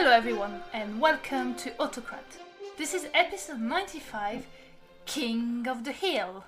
Hello everyone, and welcome to Autocrat. This is episode 95, King of the Hill.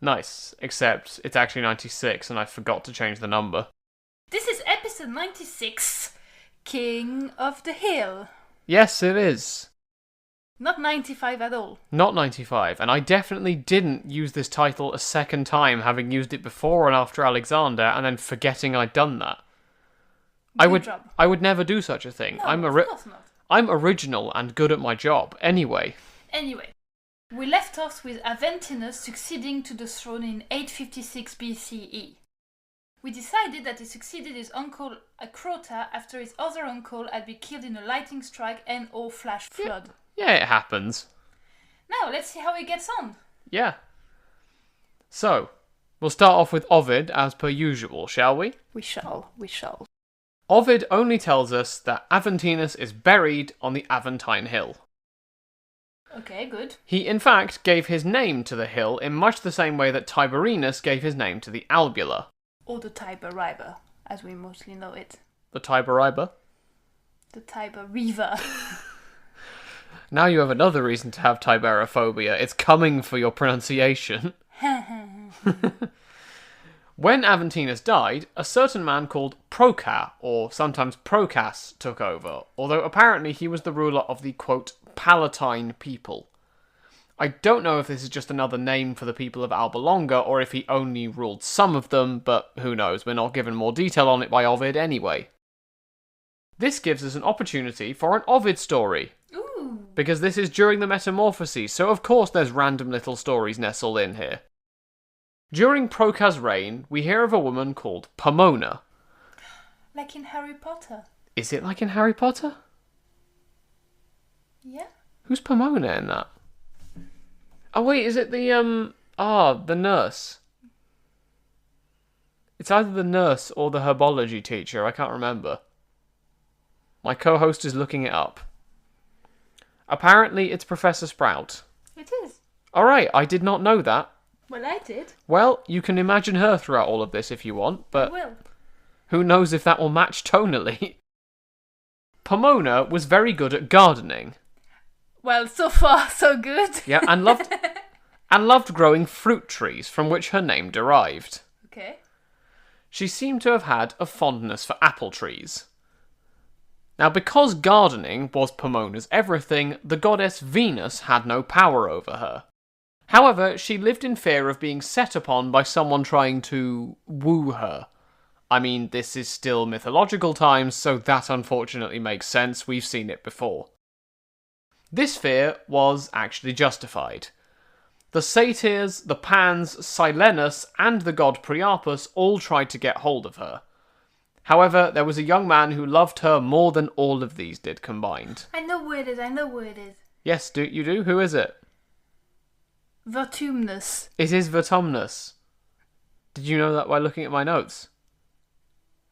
Nice, except it's actually 96 and I forgot to change the number. This is episode 96, King of the Hill. Yes, it is. Not 95 at all. Not 95, and I definitely didn't use this title a second time, having used it before and after Alexander, and then forgetting I'd done that. I would never do such a thing. No, of course not. I'm original and good at my job. Anyway, we left off with Aventinus succeeding to the throne in 856 BCE. We decided that he succeeded his uncle Crota after his other uncle had been killed in a lightning strike and/or flash flood. Yeah, it happens. Now, let's see how he gets on. Yeah. So, we'll start off with Ovid as per usual, shall we? We shall. Ovid only tells us that Aventinus is buried on the Aventine Hill. Okay, good. He, in fact, gave his name to the hill in much the same way that Tiberinus gave his name to the Albula. Or the Tiber River, as we mostly know it. The Tiber River? The Tiber River. Now you have another reason to have Tiberophobia. It's coming for your pronunciation. When Aventinus died, a certain man called Proca, or sometimes Procas, took over, although apparently he was the ruler of the, quote, Palatine people. I don't know if this is just another name for the people of Alba Longa, or if he only ruled some of them, but who knows, we're not given more detail on it by Ovid anyway. This gives us an opportunity for an Ovid story. Ooh. Because this is during the Metamorphoses, so of course there's random little stories nestled in here. During Proca's reign, we hear of a woman called Pomona. Like in Harry Potter. Is it like in Harry Potter? Yeah. Who's Pomona in that? Oh wait, is it the nurse? It's either the nurse or the herbology teacher, I can't remember. My co-host is looking it up. Apparently it's Professor Sprout. It is. Alright, I did not know that. Well, I did. Well, you can imagine her throughout all of this if you want, but I will. Who knows if that will match tonally. Pomona was very good at gardening. Well, so far, so good. Yeah, and loved growing fruit trees, from which her name derived. Okay. She seemed to have had a fondness for apple trees. Now, because gardening was Pomona's everything, the goddess Venus had no power over her. However, she lived in fear of being set upon by someone trying to woo her. I mean, this is still mythological times, so that unfortunately makes sense. We've seen it before. This fear was actually justified. The satyrs, the Pans, Silenus, and the god Priapus all tried to get hold of her. However, there was a young man who loved her more than all of these did combined. I know where it is. Yes, you do? Who is it? Vertumnus. It is Vertumnus. Did you know that by looking at my notes?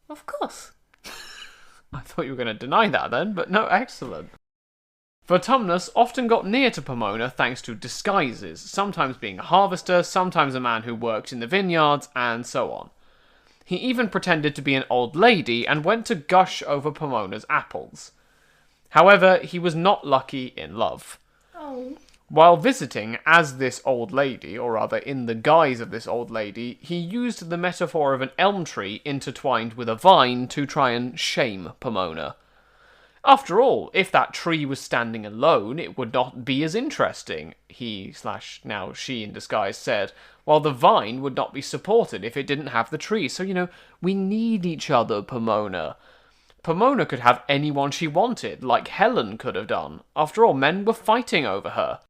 Of course. I thought you were going to deny that then, but no, excellent. Vertumnus often got near to Pomona thanks to disguises, sometimes being a harvester, sometimes a man who worked in the vineyards, and so on. He even pretended to be an old lady and went to gush over Pomona's apples. However, he was not lucky in love. Oh. While visiting as this old lady, or rather in the guise of this old lady, he used the metaphor of an elm tree intertwined with a vine to try and shame Pomona. After all, if that tree was standing alone, it would not be as interesting, he/now she in disguise said, while the vine would not be supported if it didn't have the tree. So, we need each other, Pomona. Pomona could have anyone she wanted, like Helen could have done. After all, men were fighting over her.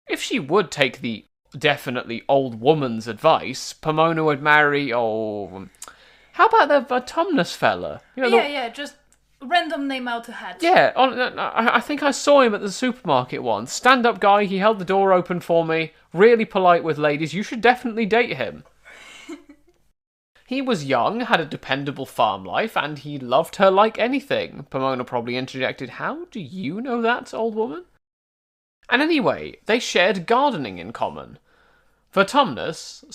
If she would take the definitely old woman's advice, Pomona would marry, how about the Vertumnus fella? Just random name out of hat. Yeah, I think I saw him at the supermarket once. Stand-up guy, he held the door open for me, really polite with ladies. You should definitely date him. He was young, had a dependable farm life, and he loved her like anything. Pomona probably interjected, "How do you know that, old woman?" And anyway, they shared gardening in common. Vertumnus,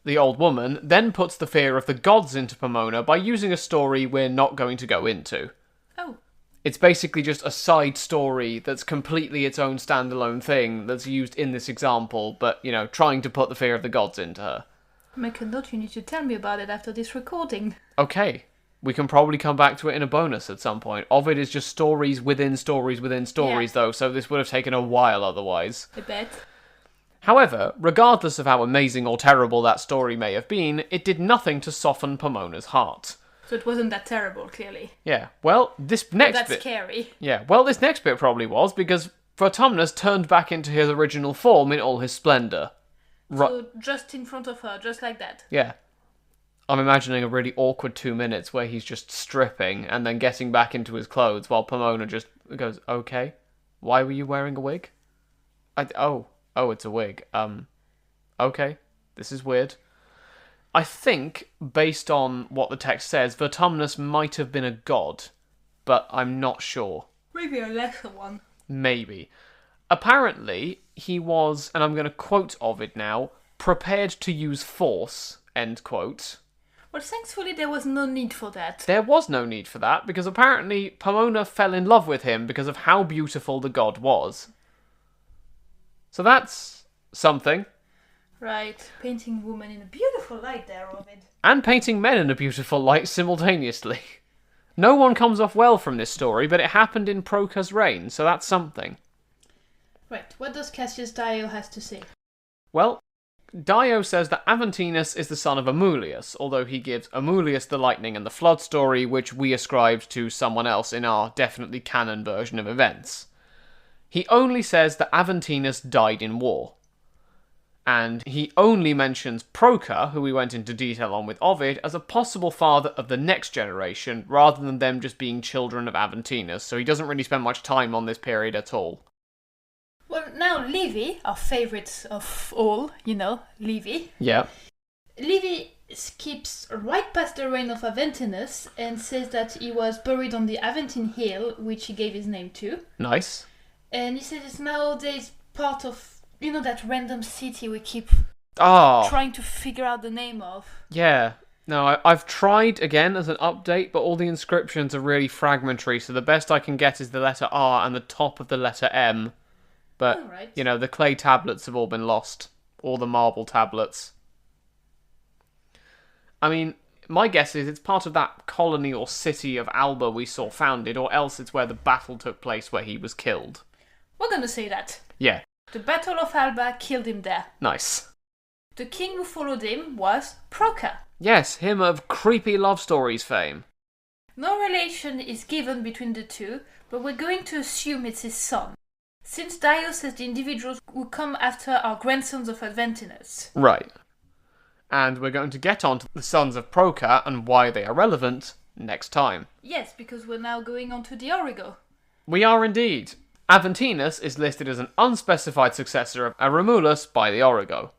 the old woman, then puts the fear of the gods into Pomona by using a story we're not going to go into. Oh. It's basically just a side story that's completely its own standalone thing that's used in this example, but, trying to put the fear of the gods into her. Make a note, you need to tell me about it after this recording. Okay. We can probably come back to it in a bonus at some point. Ovid is just stories within stories within stories, though, so this would have taken a while otherwise. I bet. However, regardless of how amazing or terrible that story may have been, it did nothing to soften Pomona's heart. So it wasn't that terrible, clearly. Yeah, well, this next bit... That's scary. Yeah, well, this next bit probably was, because Vertumnus turned back into his original form in all his splendour. So just in front of her, just like that. Yeah. I'm imagining a really awkward 2 minutes where he's just stripping and then getting back into his clothes while Pomona just goes, okay, why were you wearing a wig? Oh, it's a wig. Okay, this is weird. I think, based on what the text says, Vertumnus might have been a god, but I'm not sure. Maybe a lesser one. Maybe. Apparently, he was, and I'm going to quote Ovid now, prepared to use force, end quote. Well, thankfully there was no need for that. There was no need for that, because apparently Pomona fell in love with him because of how beautiful the god was. So that's something. Right, painting women in a beautiful light there, Ovid. And painting men in a beautiful light simultaneously. No one comes off well from this story, but it happened in Proca's reign, so that's something. Right, what does Cassius Dio has to say? Well, Dio says that Aventinus is the son of Amulius, although he gives Amulius the lightning and the flood story, which we ascribed to someone else in our definitely canon version of events. He only says that Aventinus died in war. And he only mentions Proca, who we went into detail on with Ovid, as a possible father of the next generation, rather than them just being children of Aventinus, so he doesn't really spend much time on this period at all. Well, now Livy, our favourite of all, Livy. Yeah. Livy skips right past the reign of Aventinus and says that he was buried on the Aventine Hill, which he gave his name to. Nice. And he says it's nowadays part of, that random city we keep trying to figure out the name of. Yeah. No, I've tried again as an update, but all the inscriptions are really fragmentary, so the best I can get is the letter R and the top of the letter M. But, right. The clay tablets have all been lost. All the marble tablets. I mean, my guess is it's part of that colony or city of Alba we saw founded, or else it's where the battle took place where he was killed. We're gonna say that. Yeah. The Battle of Alba killed him there. Nice. The king who followed him was Proca. Yes, him of creepy love stories fame. No relation is given between the two, but we're going to assume it's his son, since Dio says the individuals who come after are grandsons of Aventinus. Right. And we're going to get on to the sons of Proca and why they are relevant next time. Yes, because we're now going on to the Origo. We are indeed. Aventinus is listed as an unspecified successor of Romulus by the Origo.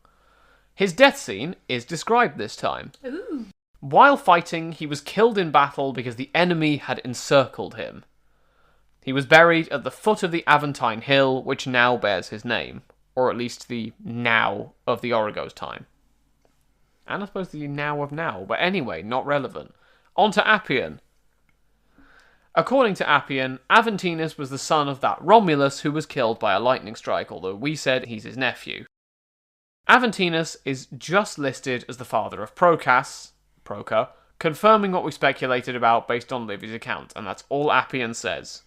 His death scene is described this time. Ooh. While fighting, he was killed in battle because the enemy had encircled him. He was buried at the foot of the Aventine Hill, which now bears his name, or at least the now of the Origo's time. And I suppose the now of now, but anyway, not relevant. On to Appian. According to Appian, Aventinus was the son of that Romulus who was killed by a lightning strike, although we said he's his nephew. Aventinus is just listed as the father of Proca, confirming what we speculated about based on Livy's account, and that's all Appian says.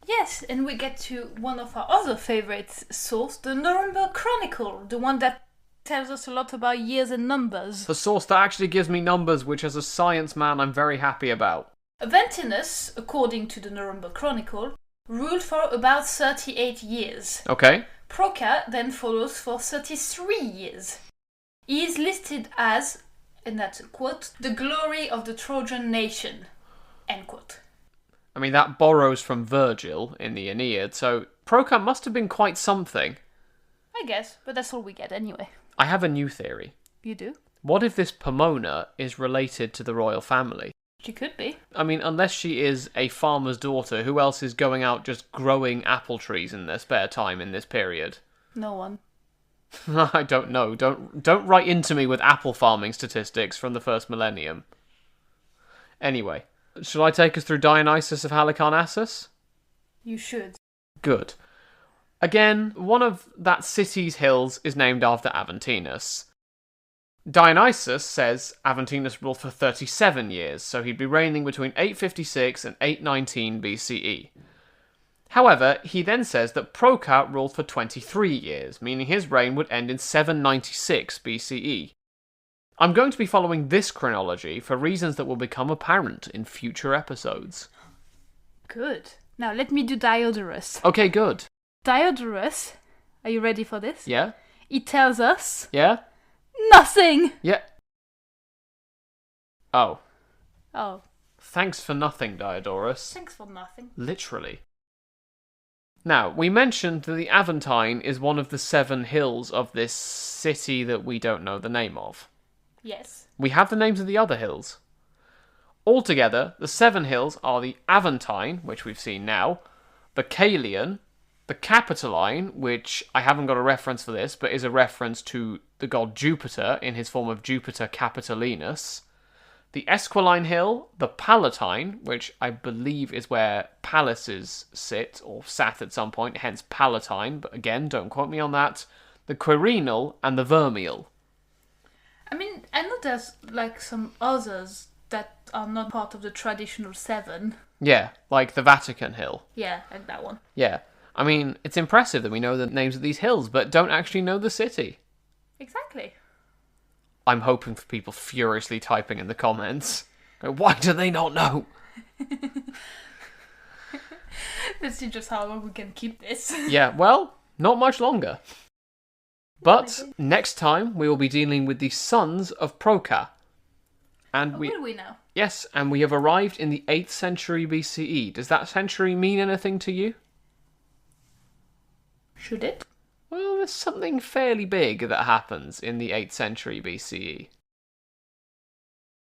Yes, and we get to one of our other favourite source, the Nuremberg Chronicle, the one that tells us a lot about years and numbers. The source that actually gives me numbers, which as a science man I'm very happy about. Aventinus, according to the Nuremberg Chronicle, ruled for about 38 years. Okay. Proca then follows for 33 years. He is listed as, and that's a quote, the glory of the Trojan nation, end quote. I mean, that borrows from Virgil in the Aeneid, so Proca must have been quite something. I guess, but that's all we get anyway. I have a new theory. You do? What if this Pomona is related to the royal family? She could be. I mean, unless she is a farmer's daughter, who else is going out just growing apple trees in their spare time in this period? No one. I don't know. Don't write into me with apple farming statistics from the first millennium. Anyway, Shall I take us through Dionysus of Halicarnassus? You should. Good. Again, one of that city's hills is named after Aventinus. Dionysus says Aventinus ruled for 37 years, so he'd be reigning between 856 and 819 BCE. However, he then says that Proca ruled for 23 years, meaning his reign would end in 796 BCE. I'm going to be following this chronology for reasons that will become apparent in future episodes. Good. Now let me do Diodorus. Okay, good. Diodorus, are you ready for this? Yeah? It tells us Yeah? nothing! Yeah. Oh. Oh, Thanks for nothing, Diodorus. thanks for nothing. Literally. Now, we mentioned that the Aventine is one of the 7 hills of this city that we don't know the name of. Yes. We have the names of the other hills. Altogether, the 7 hills are the Aventine, which we've seen now, the Caelian, the Capitoline, which I haven't got a reference for this, but is a reference to the god Jupiter in his form of Jupiter Capitolinus, the Esquiline Hill, the Palatine, which I believe is where palaces sit, or sat at some point, hence Palatine, but again, don't quote me on that, the Quirinal, and the Vermeil. I mean, I know there's like some others that are not part of the traditional 7. Yeah, like the Vatican Hill. Yeah, like that one. Yeah. I mean, it's impressive that we know the names of these hills, but don't actually know the city. Exactly. I'm hoping for people furiously typing in the comments. Why do they not know? Let's see just how long we can keep this. Yeah, well, not much longer. But next time we will be dealing with the sons of Proca. And Will we now? Yes, and we have arrived in the 8th century BCE. Does that century mean anything to you? Should it? Well, there's something fairly big that happens in the 8th century BCE.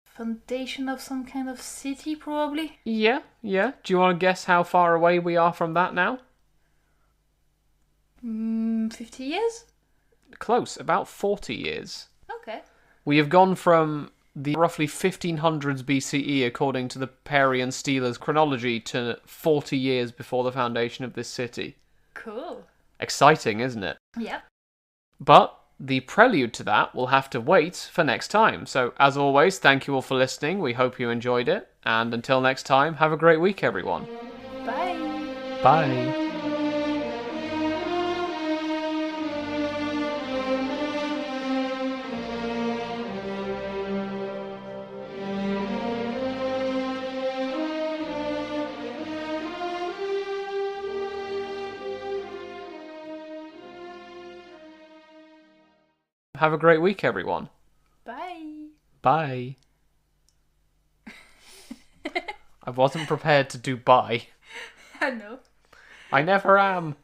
Foundation of some kind of city, probably? Yeah. Do you want to guess how far away we are from that now? 50 years? Close, about 40 years. Okay. We have gone from the roughly 1500s BCE, according to the Cary and Steele's chronology, to 40 years before the foundation of this city. Cool. Exciting, isn't it? Yep. But the prelude to that will have to wait for next time. So, as always, thank you all for listening. We hope you enjoyed it. And until next time, have a great week, everyone. Bye. Bye. Have a great week, everyone. Bye. Bye. I wasn't prepared to do bye. I know. I never am.